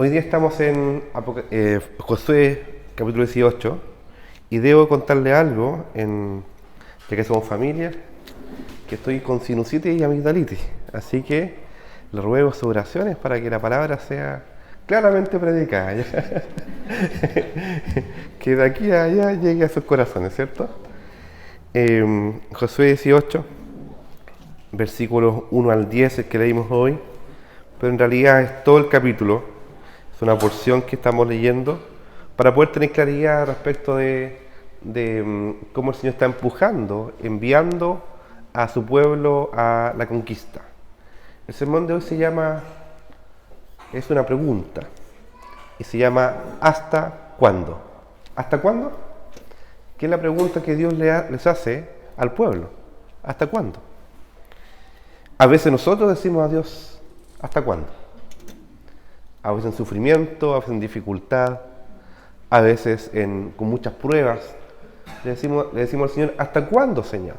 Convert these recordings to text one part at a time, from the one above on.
Hoy día estamos en Josué capítulo 18 y debo contarle algo, ya que somos familia, que estoy con sinusitis y amigdalitis. Así que le ruego sus oraciones para que la palabra sea claramente predicada. Que de aquí a allá llegue a sus corazones, ¿cierto? Josué 18, versículos 1 al 10, el que leímos hoy, pero en realidad es todo el capítulo. Es una porción que estamos leyendo para poder tener claridad respecto de cómo el Señor está empujando, enviando a su pueblo a la conquista. El sermón de hoy es una pregunta, y se llama ¿hasta cuándo? ¿Hasta cuándo? Que es la pregunta que Dios les hace al pueblo. ¿Hasta cuándo? A veces nosotros decimos a Dios, ¿hasta cuándo? A veces en sufrimiento, a veces en dificultad, a veces con muchas pruebas. Le decimos al Señor, ¿hasta cuándo, Señor?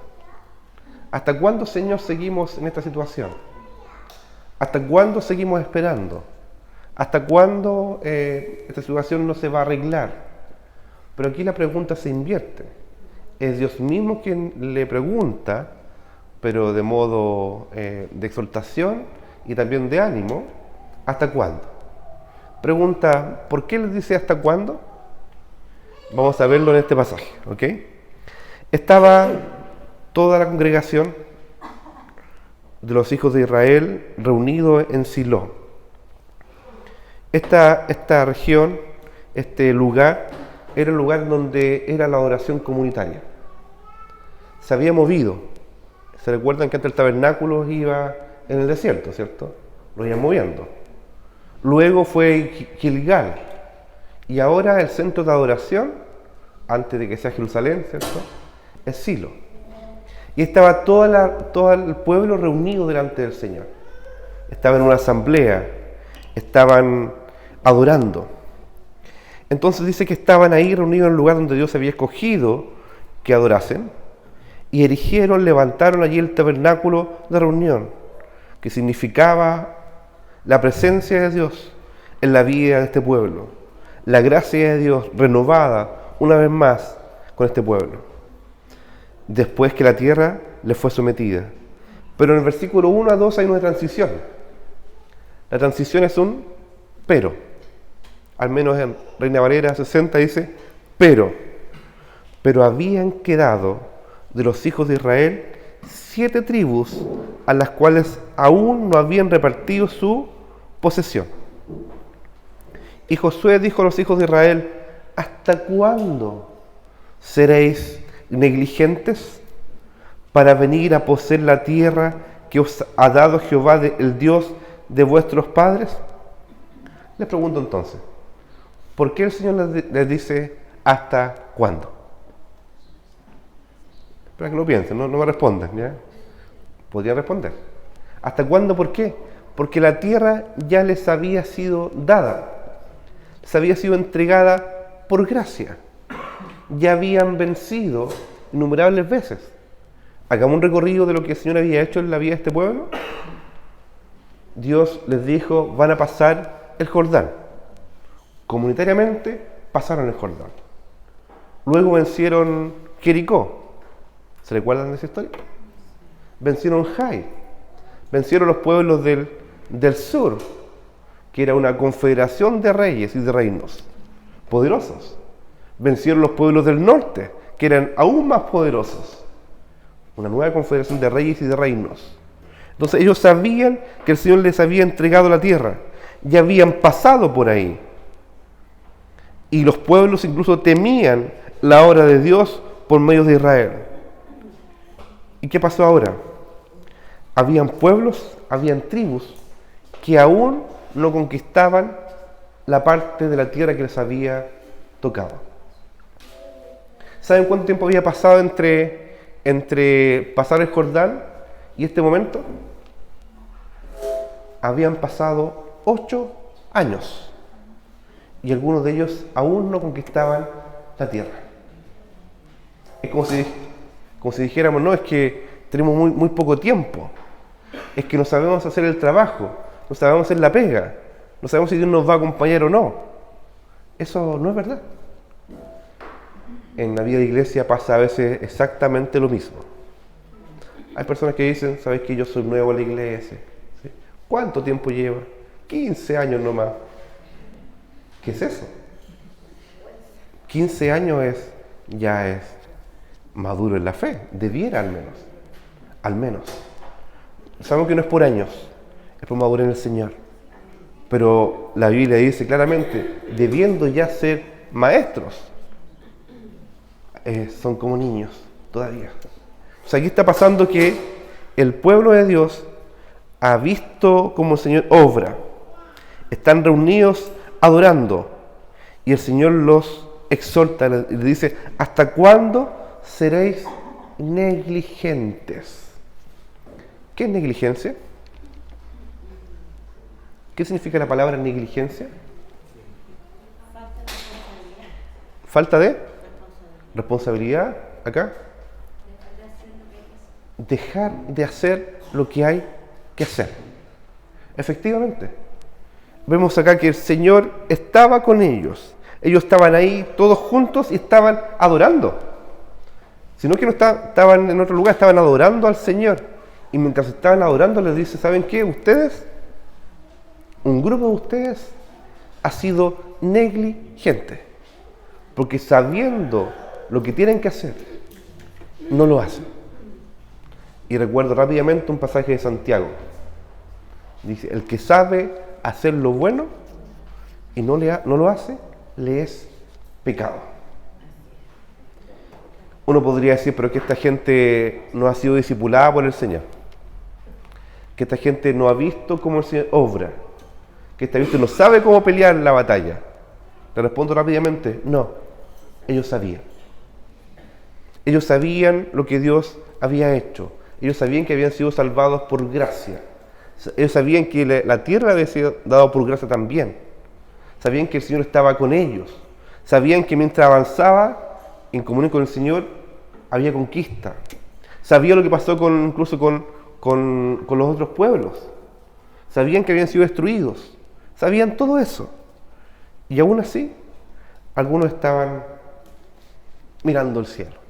¿Hasta cuándo, Señor, seguimos en esta situación? ¿Hasta cuándo seguimos esperando? ¿Hasta cuándo esta situación no se va a arreglar? Pero aquí la pregunta se invierte. Es Dios mismo quien le pregunta, pero de modo de exhortación y también de ánimo, ¿hasta cuándo? Pregunta, ¿por qué les dice hasta cuándo? Vamos a verlo en este pasaje, ¿ok? Estaba toda la congregación de los hijos de Israel reunidos en Silo. Esta región, este lugar, era el lugar donde era la adoración comunitaria. Se había movido. ¿Se recuerdan que antes el tabernáculo iba en el desierto, cierto? Lo iban moviendo. Luego fue Gilgal. Y ahora el centro de adoración, antes de que sea Jerusalén, ¿cierto?, es Silo. Y estaba todo el pueblo reunido delante del Señor. Estaba en una asamblea, estaban adorando. Entonces dice que estaban ahí reunidos en el lugar donde Dios había escogido que adorasen, y levantaron allí el tabernáculo de reunión, que significaba la presencia de Dios en la vida de este pueblo, la gracia de Dios renovada una vez más con este pueblo, después que la tierra le fue sometida. Pero en el versículo 1 a 2 hay una transición. La transición es un pero. Al menos en Reina Valera 60 dice pero habían quedado de los hijos de Israel 7 tribus a las cuales aún no habían repartido su posesión. Y Josué dijo a los hijos de Israel, ¿hasta cuándo seréis negligentes para venir a poseer la tierra que os ha dado Jehová, el Dios de vuestros padres? Les pregunto entonces, ¿por qué el Señor les dice hasta cuándo? Para que lo piensen, no me respondan, ¿ya? Podría responder. ¿Hasta cuándo? ¿Por qué? Porque la tierra ya les había sido dada, les había sido entregada por gracia. Ya habían vencido innumerables veces. Hagamos un recorrido de lo que el Señor había hecho en la vida de este pueblo. Dios les dijo, van a pasar el Jordán. Comunitariamente pasaron el Jordán. Luego vencieron Jericó. ¿Se recuerdan de esa historia? Vencieron Jai. Vencieron los pueblos del sur, que era una confederación de reyes y de reinos poderosos. Vencieron los pueblos del norte, que eran aún más poderosos. Una nueva confederación de reyes y de reinos. Entonces ellos sabían que el Señor les había entregado la tierra. Ya habían pasado por ahí. Y los pueblos incluso temían la obra de Dios por medio de Israel. ¿Y qué pasó ahora? Habían pueblos, habían tribus que aún no conquistaban la parte de la tierra que les había tocado. ¿Saben cuánto tiempo había pasado entre pasar el Jordán y este momento? Habían pasado 8 años y algunos de ellos aún no conquistaban la tierra. Es como si dijéramos, no, es que tenemos muy poco tiempo, es que no sabemos hacer el trabajo, no sabemos hacer la pega, no sabemos si Dios nos va a acompañar o no. Eso no es verdad. En la vida de iglesia pasa a veces exactamente lo mismo. Hay personas que dicen, ¿sabes qué? Yo soy nuevo en la iglesia. ¿Sí? ¿Cuánto tiempo lleva? 15 años nomás. ¿Qué es eso? 15 años ya es maduro en la fe. Debiera al menos. Al menos. Sabemos que no es por años, es por madurez en el Señor. Pero la Biblia dice claramente, debiendo ya ser maestros, son como niños todavía. O sea, aquí está pasando que el pueblo de Dios ha visto cómo el Señor obra. Están reunidos adorando y el Señor los exhorta y le dice, ¿hasta cuándo seréis negligentes? ¿Qué es negligencia? ¿Qué significa la palabra negligencia? Falta de responsabilidad. Acá. Dejar de hacer lo que hay que hacer. Efectivamente. Vemos acá que el Señor estaba con ellos. Ellos estaban ahí todos juntos y estaban adorando. Sino que no estaban en otro lugar, estaban adorando al Señor. Y mientras estaban adorando les dice, ¿saben qué? Ustedes, un grupo de ustedes ha sido negligente. Porque sabiendo lo que tienen que hacer, no lo hacen. Y recuerdo rápidamente un pasaje de Santiago. Dice, el que sabe hacer lo bueno y no lo hace, le es pecado. Uno podría decir, pero que esta gente no ha sido discipulada por el Señor. Que esta gente no ha visto cómo el Señor obra. Que esta gente no sabe cómo pelear la batalla. Le respondo rápidamente, no. Ellos sabían. Ellos sabían lo que Dios había hecho. Ellos sabían que habían sido salvados por gracia. Ellos sabían que la tierra había sido dada por gracia también. Sabían que el Señor estaba con ellos. Sabían que mientras avanzaba en comunión con el Señor, había conquista. Sabían lo que pasó incluso con los otros pueblos. Sabían que habían sido destruidos. Sabían todo eso. Y aún así, algunos estaban mirando el cielo.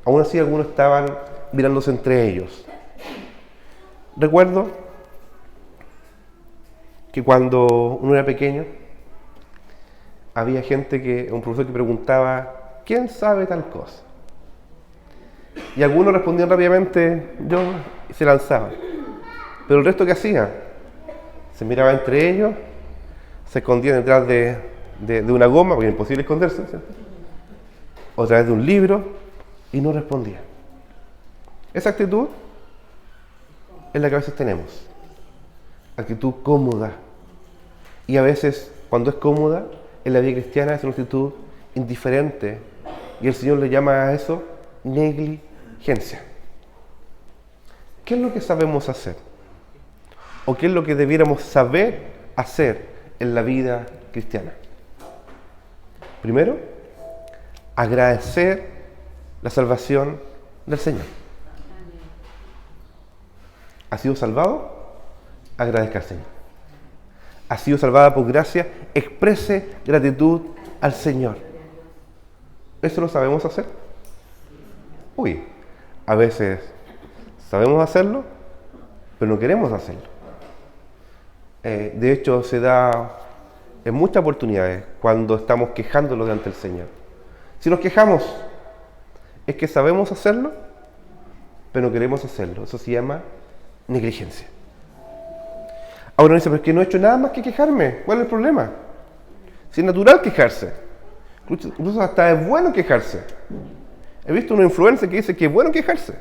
Aún así, algunos estaban mirándose entre ellos. Recuerdo que cuando uno era pequeño, había un profesor que preguntaba, ¿quién sabe tal cosa? Y algunos respondían rápidamente, yo, y se lanzaban. Pero el resto, ¿qué hacía? Se miraba entre ellos, se escondían detrás de una goma, porque es imposible esconderse, ¿cierto? O a través de un libro, y no respondían. Esa actitud es la que a veces tenemos. Actitud cómoda. Y a veces, cuando es cómoda, en la vida cristiana es una actitud indiferente. Y el Señor le llama a eso negligencia. ¿Qué es lo que sabemos hacer? ¿O qué es lo que debiéramos saber hacer en la vida cristiana? Primero, agradecer la salvación del Señor. ¿Ha sido salvado? Agradezca al Señor. ¿Ha sido salvada por gracia? Exprese gratitud al Señor. ¿Eso lo sabemos hacer? A veces sabemos hacerlo, pero no queremos hacerlo. De hecho, se da en muchas oportunidades cuando estamos quejándonos delante del Señor. Si nos quejamos, es que sabemos hacerlo, pero no queremos hacerlo. Eso se llama negligencia. Ahora dice, pero es que no he hecho nada más que quejarme. ¿Cuál es el problema? Si es natural quejarse. Incluso hasta es bueno quejarse. He visto una influencer que dice que es bueno quejarse.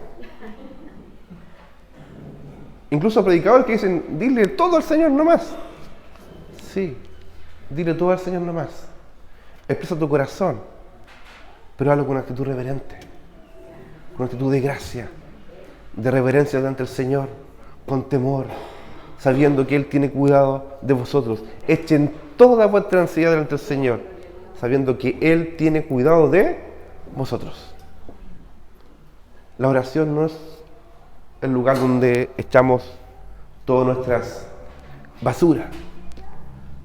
Incluso predicadores que dicen, dile todo al Señor nomás. Sí, dile todo al Señor nomás. Expresa tu corazón, pero hazlo con una actitud reverente, con una actitud de gracia, de reverencia delante del Señor, con temor, sabiendo que Él tiene cuidado de vosotros. Echen toda vuestra ansiedad delante del Señor, sabiendo que Él tiene cuidado de vosotros. La oración no es el lugar donde echamos todas nuestras basuras.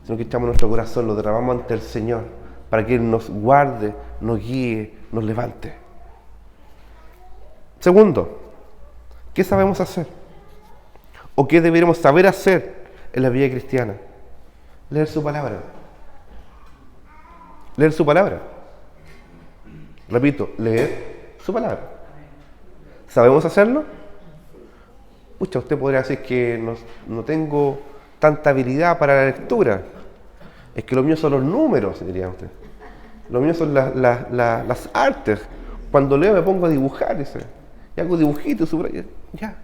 sino que echamos nuestro corazón, lo derramamos ante el Señor, para que Él nos guarde, nos guíe, nos levante. Segundo, ¿qué sabemos hacer? ¿O qué deberíamos saber hacer en la vida cristiana? Leer su palabra. Leer su palabra. Repito, leer su palabra. ¿Sabemos hacerlo? Pucha, usted podría decir que no tengo tanta habilidad para la lectura. Es que lo mío son los números, diría usted. Lo mío son las artes. Cuando leo me pongo a dibujar, dice. Y hago dibujitos, subrayo. Ya.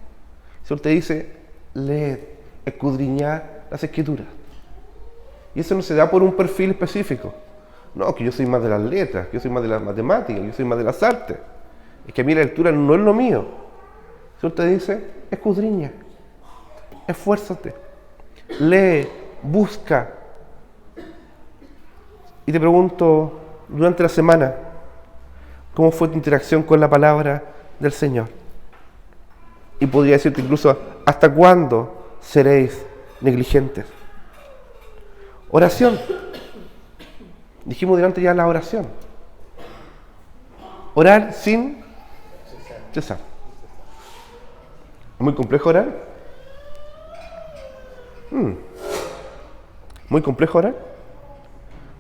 Si usted dice, leer, escudriñar las escrituras. Y eso no se da por un perfil específico. No, que yo soy más de las letras, que yo soy más de las matemáticas, que yo soy más de las artes. Es que a mí la lectura no es lo mío. Si usted dice, escudriña, esfuérzate, lee, busca. Y te pregunto, durante la semana, ¿cómo fue tu interacción con la palabra del Señor? Y podría decirte incluso, ¿hasta cuándo seréis negligentes? Oración. Dijimos delante ya la oración. Orar sin cesar. ¿Es muy complejo orar? ¿Muy complejo orar?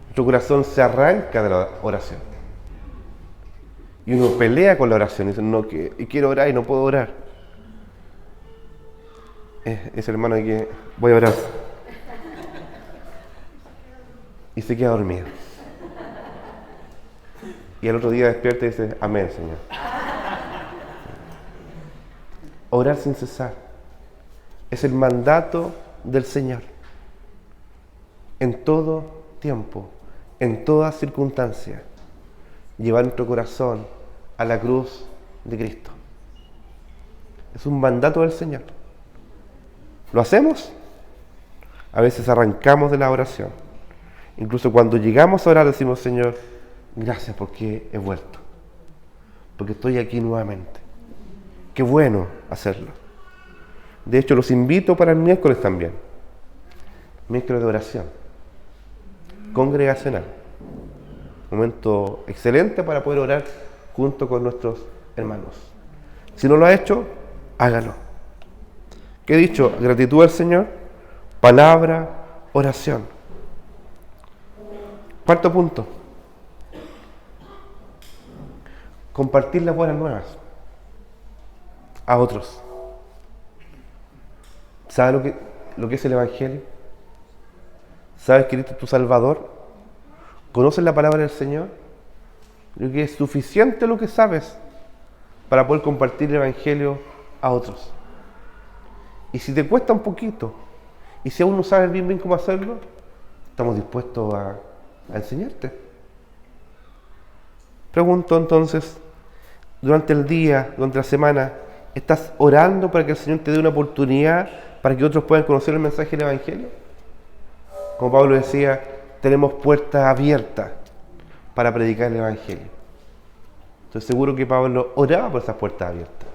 Nuestro corazón se arranca de la oración. Y uno pelea con la oración. Dice, no, que quiero orar y no puedo orar. Es el hermano que voy a orar. Y se queda dormido. Y al otro día despierta y dice, amén, Señor. Orar sin cesar. Es el mandato del Señor. En todo tiempo, en toda circunstancia, llevar nuestro corazón a la cruz de Cristo. Es un mandato del Señor. ¿Lo hacemos? A veces arrancamos de la oración. Incluso cuando llegamos a orar decimos, Señor, gracias porque he vuelto. Porque estoy aquí nuevamente. Qué bueno hacerlo. De hecho, los invito para el miércoles también. Miércoles de oración. Congregacional. Momento excelente para poder orar junto con nuestros hermanos. Si no lo ha hecho, hágalo. ¿Qué he dicho? Gratitud al Señor, palabra, oración. Cuarto punto. Compartir las buenas nuevas a otros. ¿Sabes lo que es el Evangelio? ¿Sabes que Cristo es tu Salvador? ¿Conoces la palabra del Señor? Creo que es suficiente lo que sabes para poder compartir el Evangelio a otros. Y si te cuesta un poquito, y si aún no sabes bien cómo hacerlo, estamos dispuestos a enseñarte. Pregunto entonces, durante el día, durante la semana, ¿estás orando para que el Señor te dé una oportunidad para que otros puedan conocer el mensaje del Evangelio? Como Pablo decía, tenemos puertas abiertas para predicar el Evangelio. Estoy seguro que Pablo oraba por esas puertas abiertas.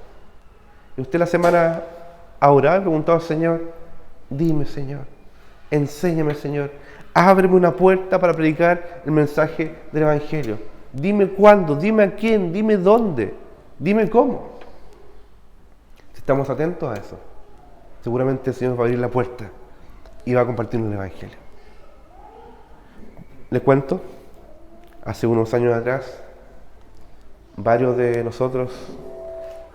¿Y usted la semana ha orado y preguntado al Señor? Dime, Señor, enséñame, Señor, ábreme una puerta para predicar el mensaje del Evangelio. Dime cuándo, dime a quién, dime dónde, dime cómo. Si estamos atentos a eso, seguramente el Señor va a abrir la puerta y va a compartir el Evangelio. Les cuento, hace unos años atrás, varios de nosotros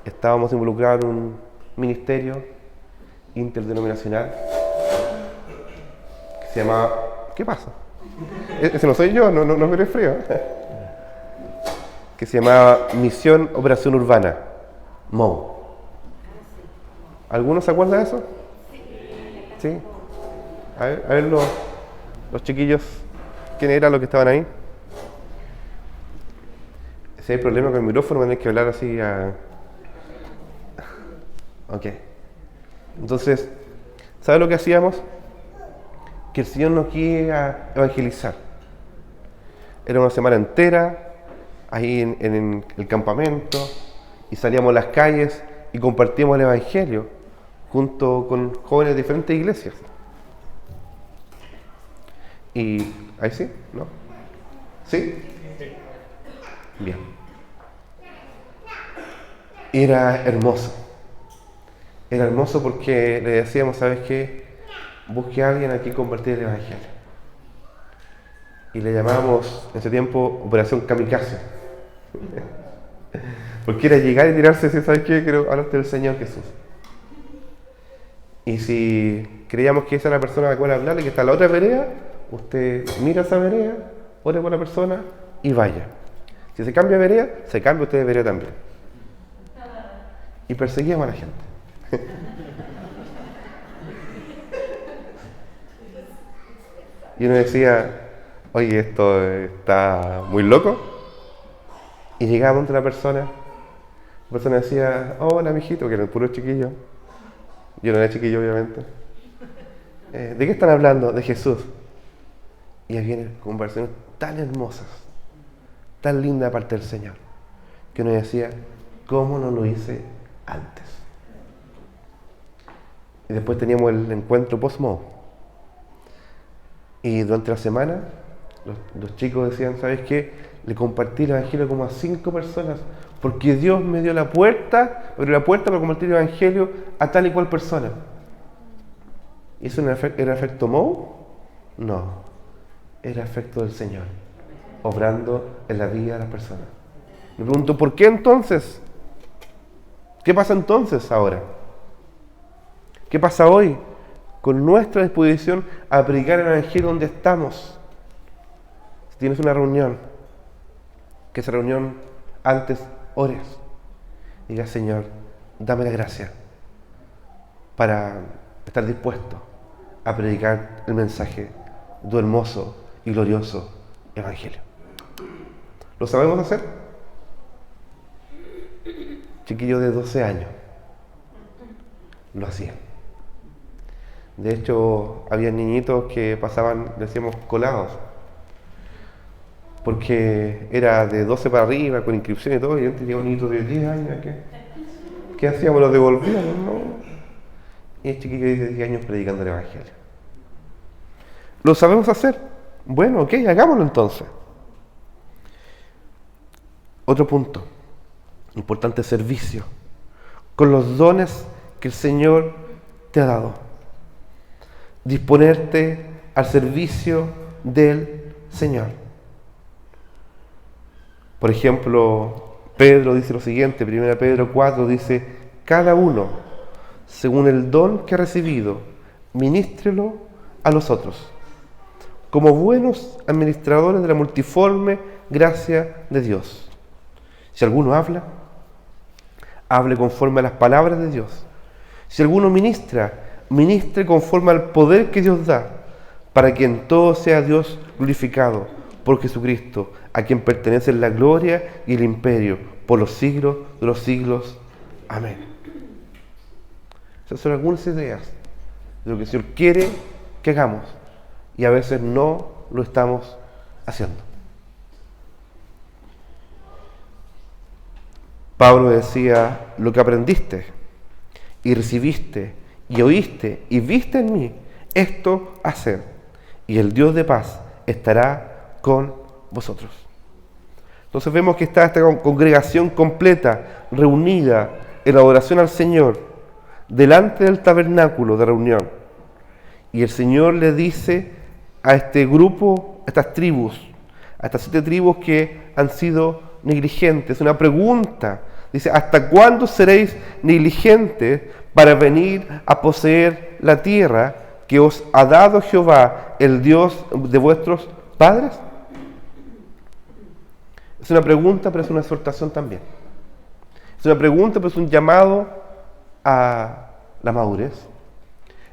estábamos involucrados en un ministerio interdenominacional que se llamaba... ¿Qué pasa? Ese no soy yo, no me resfrío. Que se llamaba Misión Operación Urbana, MOU. ¿Algunos se acuerdan de eso? Sí. A ver los chiquillos, ¿quién eran los que estaban ahí? Si hay problema con el micrófono, van a tener que hablar así a... Ok. Entonces, ¿sabes lo que hacíamos? Que el Señor nos guíe a evangelizar. Era una semana entera, ahí en el campamento, y salíamos a las calles y compartíamos el Evangelio junto con jóvenes de diferentes iglesias. Y ahí sí, ¿no? ¿Sí? Bien. Era hermoso. Era hermoso porque le decíamos, ¿sabes qué? Busque a alguien aquí convertir el Evangelio. Y le llamábamos en ese tiempo Operación Kamikaze. Porque era llegar y tirarse y decir, ¿sabes qué? Quiero hablarte del Señor Jesús. Y si creíamos que esa era la persona a la cual hablarle, que está en la otra vereda, usted mira esa vereda, ore por la persona y vaya. Si se cambia de vereda, se cambia usted de vereda también. Y perseguíamos a la gente. Y uno decía, oye, esto está muy loco. Y llegaba ante la persona decía, hola mijito, que era el puro chiquillo. Yo no era chiquillo, obviamente. ¿De qué están hablando? De Jesús. Y había conversaciones tan hermosas, tan lindas aparte del Señor, que uno decía, ¿cómo no lo hice antes? Y después teníamos el encuentro post-modo. Y durante la semana, los chicos decían, ¿sabes qué? Le compartí el Evangelio como a 5 personas, porque Dios me dio la puerta, para compartir el Evangelio a tal y cual persona. ¿Y eso era efecto Moe? No, era efecto del Señor, obrando en la vida de las personas. Me pregunto, ¿por qué entonces? ¿Qué pasa entonces ahora? ¿Qué pasa hoy con nuestra disposición a predicar el Evangelio donde estamos? Si tienes una reunión, que esa reunión antes ores, diga, Señor, dame la gracia para estar dispuesto a predicar el mensaje de tu hermoso y glorioso Evangelio. ¿Lo sabemos hacer? Chiquillos de 12 años lo hacían. De hecho, había niñitos que pasaban, decíamos, colados, porque era de 12 para arriba, con inscripción y todo, y antes llegaba un niñito de 10 años. ¿Qué hacíamos? Los devolvíamos, ¿no? Y el chiquillo de 10 años predicando el Evangelio. ¿Lo sabemos hacer? Bueno, ok, hagámoslo entonces. Otro punto importante, servicio, con los dones que el Señor te ha dado. Disponerte al servicio del Señor. Por ejemplo, Pedro dice lo siguiente, 1 Pedro 4 dice, cada uno, según el don que ha recibido, ministrelo a los otros, como buenos administradores de la multiforme gracia de Dios. Si alguno habla, hable conforme a las palabras de Dios. Si alguno ministra, ministre conforme al poder que Dios da, para que en todo sea Dios glorificado por Jesucristo, a quien pertenecen la gloria y el imperio por los siglos de los siglos. Amén. Esas son algunas ideas de lo que el Señor quiere que hagamos y a veces no lo estamos haciendo. Pablo decía, lo que aprendiste y recibiste y oíste y viste en mí, esto haced, y el Dios de paz estará con vosotros. Entonces vemos que está esta congregación completa, reunida en la adoración al Señor, delante del tabernáculo de reunión. Y el Señor le dice a este grupo, a estas tribus, a estas 7 tribus que han sido negligentes, una pregunta. Dice, ¿hasta cuándo seréis negligentes para venir a poseer la tierra que os ha dado Jehová, el Dios de vuestros padres? Es una pregunta, pero es una exhortación también. Es una pregunta, pero es un llamado a la madurez.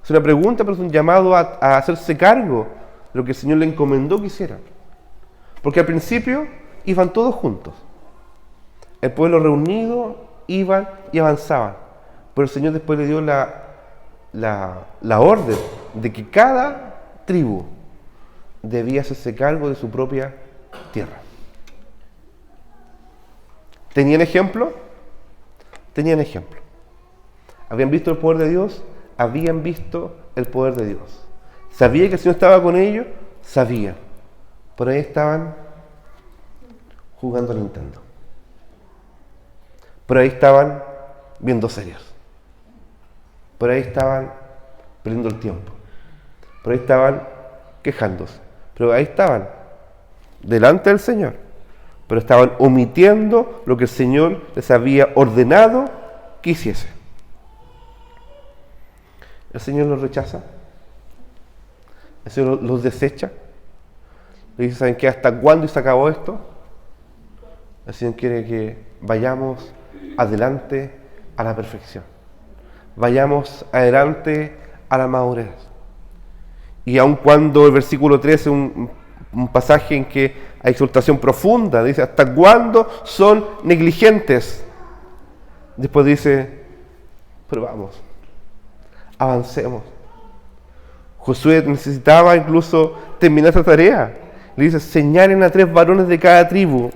Es una pregunta, pero es un llamado a hacerse cargo de lo que el Señor le encomendó que hicieran. Porque al principio iban todos juntos. El pueblo reunido iban y avanzaban. Pero el Señor después le dio la orden de que cada tribu debía hacerse cargo de su propia tierra. ¿Tenían ejemplo? Tenían ejemplo. ¿Habían visto el poder de Dios? Habían visto el poder de Dios. ¿Sabía que el Señor estaba con ellos? sabían. Por ahí estaban jugando a Nintendo. Por ahí estaban viendo series. Por ahí estaban perdiendo el tiempo. Por ahí estaban quejándose. Pero ahí estaban, delante del Señor. Pero estaban omitiendo lo que el Señor les había ordenado que hiciese. El Señor los rechaza. El Señor los desecha. Le dice, ¿saben qué? ¿Hasta cuándo y se acabó esto? El Señor quiere que vayamos adelante a la perfección. Vayamos adelante a la madurez. Y aun cuando el versículo 13 es un pasaje en que hay exhortación profunda, dice, ¿hasta cuándo son negligentes? Después dice, pero vamos, avancemos. Josué necesitaba incluso terminar esta tarea. Le dice, señalen a 3 varones de cada tribu,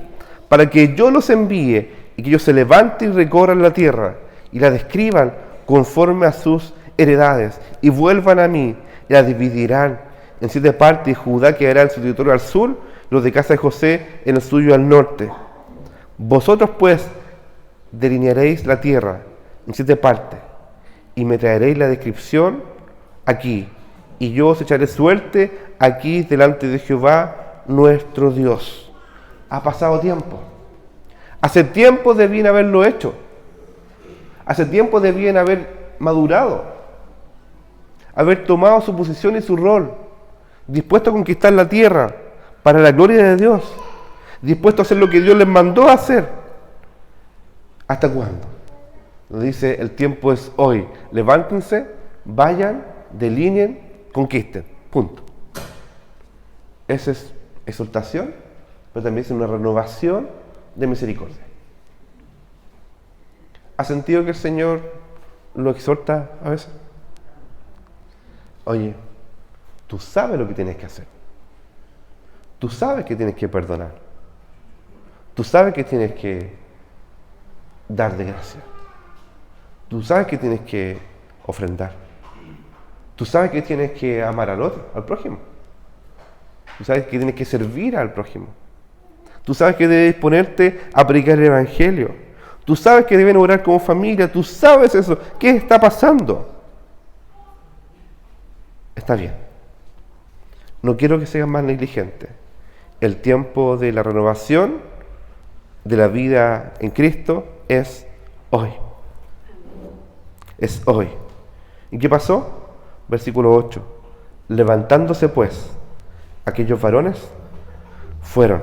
para que yo los envíe y que ellos se levanten y recorran la tierra y la describan conforme a sus heredades y vuelvan a mí y la dividirán en 7 partes, y Judá quedará en su territorio al sur, los de casa de José en el suyo al norte. Vosotros pues delinearéis la tierra en 7 partes y me traeréis la descripción aquí, y yo os echaré suerte aquí delante de Jehová nuestro Dios. Ha pasado tiempo. Hace tiempo debían haberlo hecho. Hace tiempo debían haber madurado, haber tomado su posición y su rol, dispuesto a conquistar la tierra para la gloria de Dios, dispuesto a hacer lo que Dios les mandó a hacer. ¿Hasta cuándo? Nos dice, el tiempo es hoy. Levántense, vayan, delineen, conquisten. Punto. Esa es exhortación, pero también es una renovación de misericordia. ¿Ha sentido que el Señor lo exhorta a veces? Oye, tú sabes lo que tienes que hacer. Tú sabes que tienes que perdonar. Tú sabes que tienes que dar de gracia. Tú sabes que tienes que ofrendar. Tú sabes que tienes que amar al otro, al prójimo. Tú sabes que tienes que servir al prójimo. Tú sabes que debes ponerte a predicar el Evangelio. Tú sabes que deben orar como familia. Tú sabes eso. ¿Qué está pasando? Está bien. No quiero que seas más negligente. El tiempo de la renovación de la vida en Cristo es hoy. Es hoy. ¿Y qué pasó? Versículo 8. Levantándose pues aquellos varones, fueron.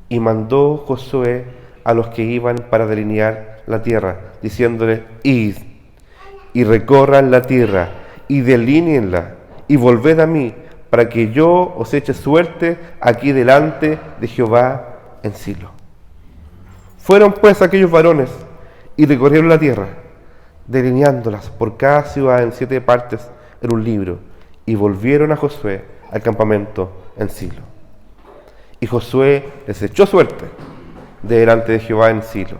Y mandó Josué a los que iban para delinear la tierra, diciéndoles, id y recorran la tierra y delíneenla y volved a mí, para que yo os eche suerte aquí delante de Jehová en Silo. Fueron pues aquellos varones y recorrieron la tierra, delineándolas por cada ciudad en 7 partes en un libro, y volvieron a Josué al campamento en Silo. Y Josué les echó suerte de delante de Jehová en Silo,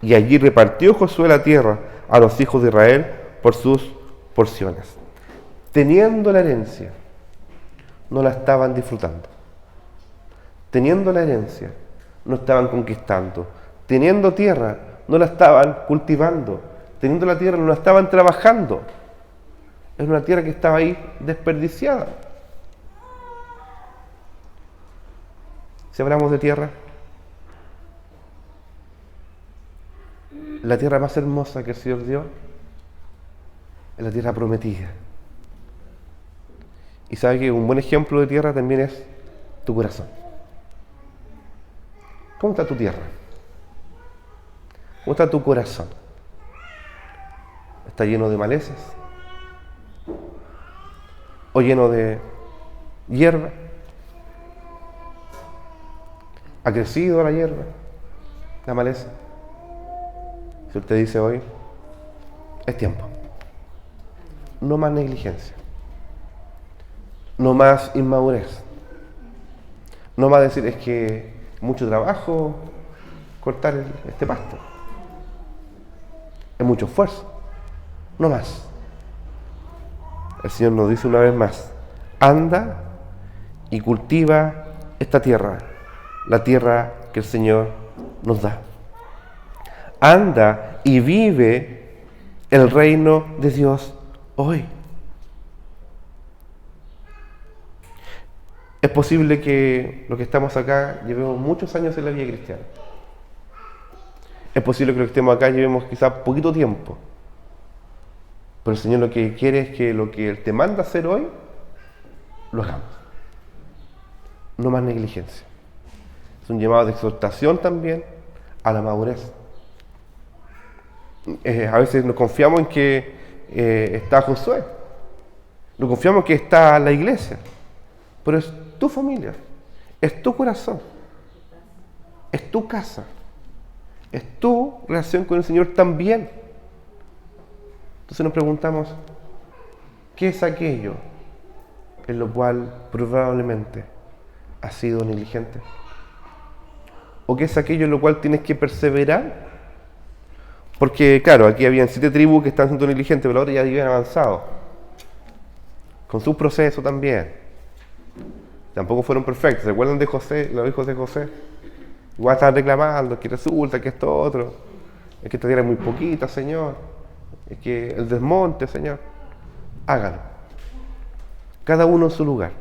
y allí repartió Josué la tierra a los hijos de Israel por sus porciones. Teniendo la herencia, no la estaban disfrutando. Teniendo la herencia, no estaban conquistando. Teniendo tierra, no la estaban cultivando. Teniendo la tierra, no la estaban trabajando. Es una tierra que estaba ahí desperdiciada. Si hablamos de tierra, la tierra más hermosa que el Señor dio es la tierra prometida. Y sabe que un buen ejemplo de tierra también es tu corazón. ¿Cómo está tu tierra? ¿Cómo está tu corazón? ¿Está lleno de malezas? ¿O lleno de hierba? ¿Ha crecido la hierba, la maleza? Si usted dice hoy, es tiempo. No más negligencia. No más inmadurez. No más decir, es que mucho trabajo cortar este pasto. Es mucho esfuerzo. No más. El Señor nos dice una vez más, anda y cultiva esta tierra, la tierra que el Señor nos da. Anda y vive el reino de Dios hoy. Es posible que los que estamos acá llevemos muchos años en la vida cristiana. Es posible que los que estemos acá llevemos quizás poquito tiempo. Pero el Señor lo que quiere es que lo que Él te manda hacer hoy, lo hagamos. No más negligencia. Es un llamado de exhortación también a la madurez. A veces nos confiamos en que está Josué. Nos confiamos en que está la iglesia. Pero es tu familia. Es tu corazón. Es tu casa. Es tu relación con el Señor también. Entonces nos preguntamos, ¿qué es aquello en lo cual probablemente has sido negligente? ¿O qué es aquello en lo cual tienes que perseverar? Porque, claro, aquí habían 7 tribus que están siendo negligentes, pero ahora ya habían avanzado. Con su proceso también. Tampoco fueron perfectos. ¿Se acuerdan de José, los hijos de José? Igual estaban reclamando que resulta que esto otro, es que esta tierra es muy poquita, Señor, es que el desmonte, Señor. Hágalo. Cada uno en su lugar.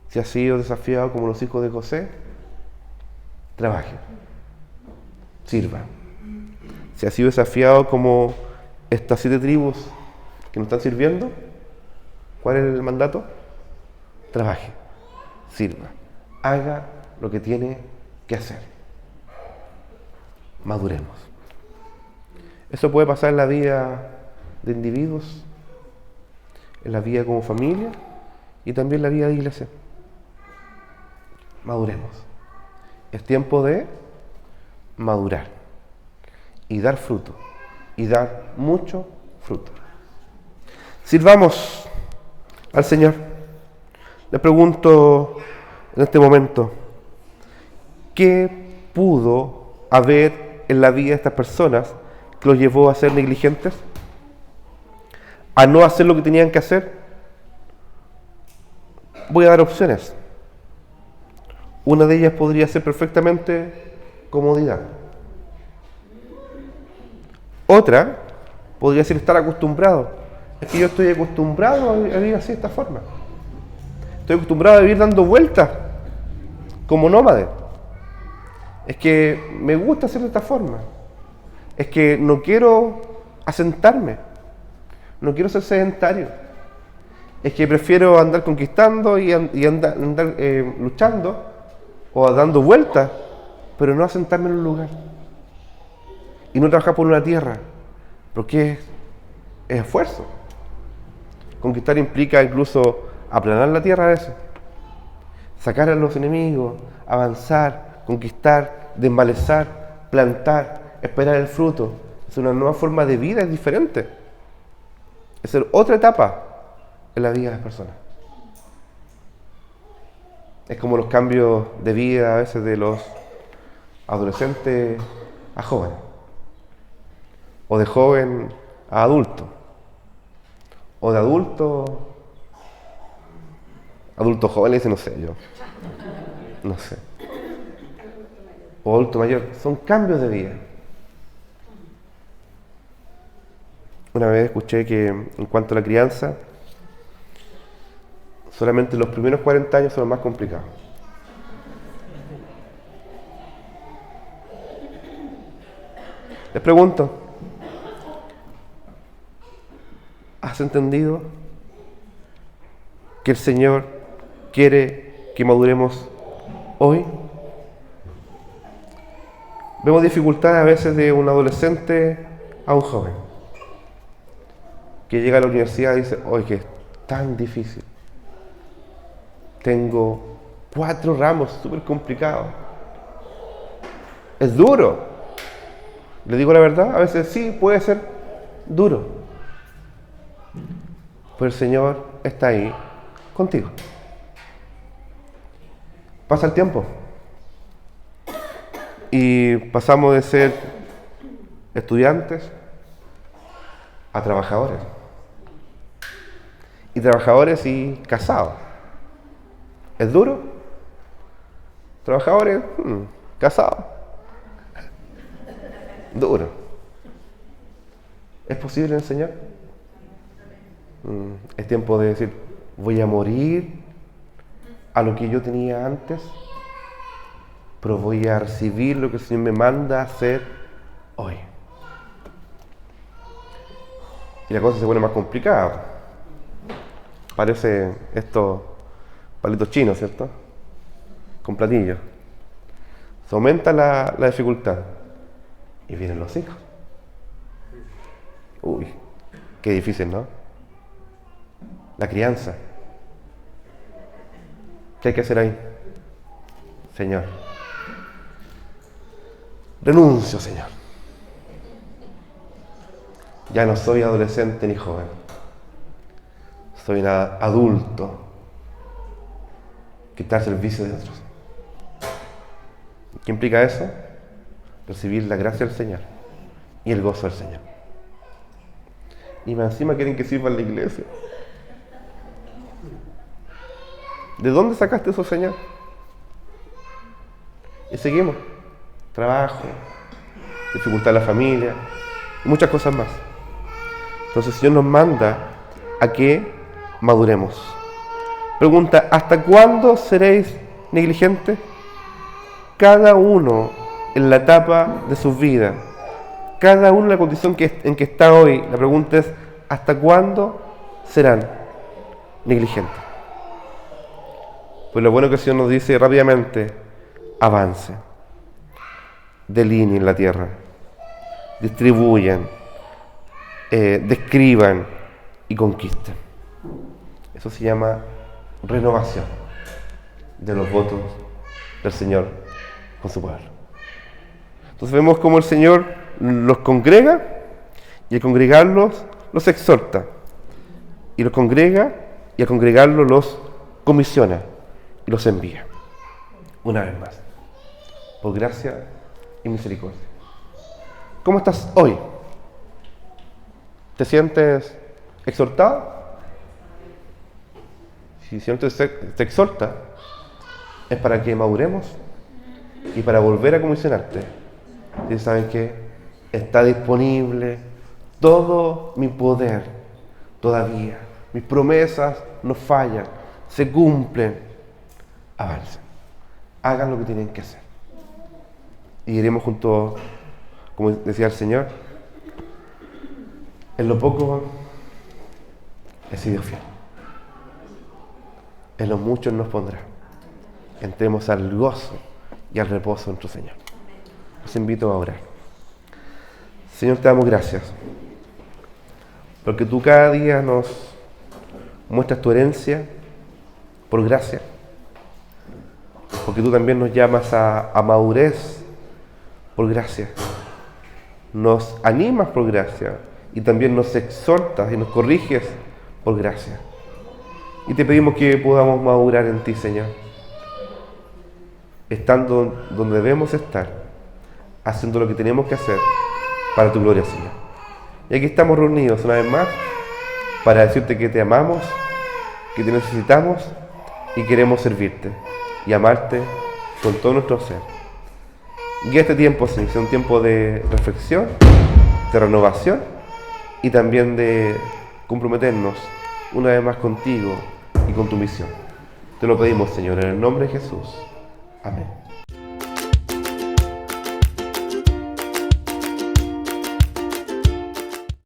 Si ha sido desafiado como los hijos de José, trabaje. Sirva. Si ha sido desafiado como estas 7 tribus que nos están sirviendo, ¿cuál es el mandato? Trabaje. Sirva. Haga lo que tiene que hacer. Maduremos. Eso puede pasar en la vida de individuos, en la vida como familia y también en la vida de iglesia. Maduremos. Es tiempo de madurar y dar fruto, y dar mucho fruto. Sirvamos al Señor. Le pregunto en este momento, ¿qué pudo haber en la vida de estas personas que los llevó a ser negligentes? ¿A no hacer lo que tenían que hacer? Voy a dar opciones. Una de ellas podría ser perfectamente comodidad. Otra podría ser estar acostumbrado. Es que yo estoy acostumbrado a vivir así de esta forma. Estoy acostumbrado a vivir dando vueltas como nómade. Es que me gusta hacer de esta forma. Es que no quiero asentarme. No quiero ser sedentario. Es que prefiero andar conquistando y andar luchando o dando vueltas, pero no asentarme en un lugar. Y no trabajar por una tierra, porque es esfuerzo. Conquistar implica incluso aplanar la tierra a veces, sacar a los enemigos, avanzar, conquistar, desmalezar, plantar, esperar el fruto. Es una nueva forma de vida, es diferente. Es otra etapa en la vida de las personas. Es como los cambios de vida a veces de los adolescentes a jóvenes, o de joven a adulto, o de adulto joven, no sé yo, no sé, o adulto mayor. Son cambios de vida. Una vez escuché que en cuanto a la crianza, solamente los primeros 40 años son los más complicados. Les pregunto, ¿has entendido que el Señor quiere que maduremos hoy? Vemos dificultades a veces de un adolescente a un joven que llega a la universidad y dice, oye, que es tan difícil. Tengo 4 ramos súper complicados. Es duro. Le digo la verdad, a veces sí, puede ser duro. Pero el Señor está ahí contigo. Pasa el tiempo. Y pasamos de ser estudiantes a trabajadores. Y trabajadores y casados. ¿Es duro? ¿Trabajadores? ¿Casados? Duro. ¿Es posible enseñar? Es tiempo de decir, voy a morir a lo que yo tenía antes, pero voy a recibir lo que el Señor me manda a hacer hoy. Y la cosa se pone más complicada. Parece estos palitos chinos, ¿cierto? Con platillos. Se aumenta la dificultad. Y vienen los hijos. Uy, qué difícil, ¿no? La crianza. ¿Qué hay que hacer ahí? Señor, renuncio, Señor. Ya no soy adolescente ni joven. Soy un adulto que está al servicio de otros. ¿Qué implica eso? Recibir la gracia del Señor y el gozo del Señor. Y más encima quieren que sirva en la iglesia. ¿De dónde sacaste eso, Señor? Y seguimos. Trabajo, dificultad en la familia y muchas cosas más. Entonces el Señor nos manda a que maduremos. Pregunta, ¿hasta cuándo seréis negligentes? Cada uno en la etapa de su vida, cada uno en la condición en que está hoy, la pregunta es, ¿hasta cuándo serán negligentes? Pues lo bueno que el Señor nos dice rápidamente, avance, delineen la tierra, distribuyan, describan y conquisten. Eso se llama renovación de los votos del Señor con su pueblo. Entonces vemos cómo el Señor los congrega y al congregarlos los exhorta. Y los congrega y al congregarlos los comisiona y los envía. Una vez más. Por gracia y misericordia. ¿Cómo estás hoy? ¿Te sientes exhortado? Si el Señor te exhorta, es para que maduremos y para volver a comisionarte. Y saben que está disponible todo mi poder todavía. Mis promesas no fallan, se cumplen. Avancen. Hagan lo que tienen que hacer. Y iremos juntos, como decía el Señor, en lo poco he sido fiel. En lo mucho nos pondrá. Entremos al gozo y al reposo de nuestro Señor. Los invito a orar. Señor, te damos gracias, porque tú cada día nos muestras tu herencia por gracia, porque tú también nos llamas a madurez por gracia, nos animas por gracia y también nos exhortas y nos corriges por gracia. Y te pedimos que podamos madurar en ti, Señor, estando donde debemos estar, haciendo lo que tenemos que hacer para tu gloria, Señor. Y aquí estamos reunidos una vez más para decirte que te amamos, que te necesitamos y queremos servirte y amarte con todo nuestro ser. Y este tiempo, Señor, sea un tiempo de reflexión, de renovación y también de comprometernos una vez más contigo y con tu misión. Te lo pedimos, Señor, en el nombre de Jesús. Amén.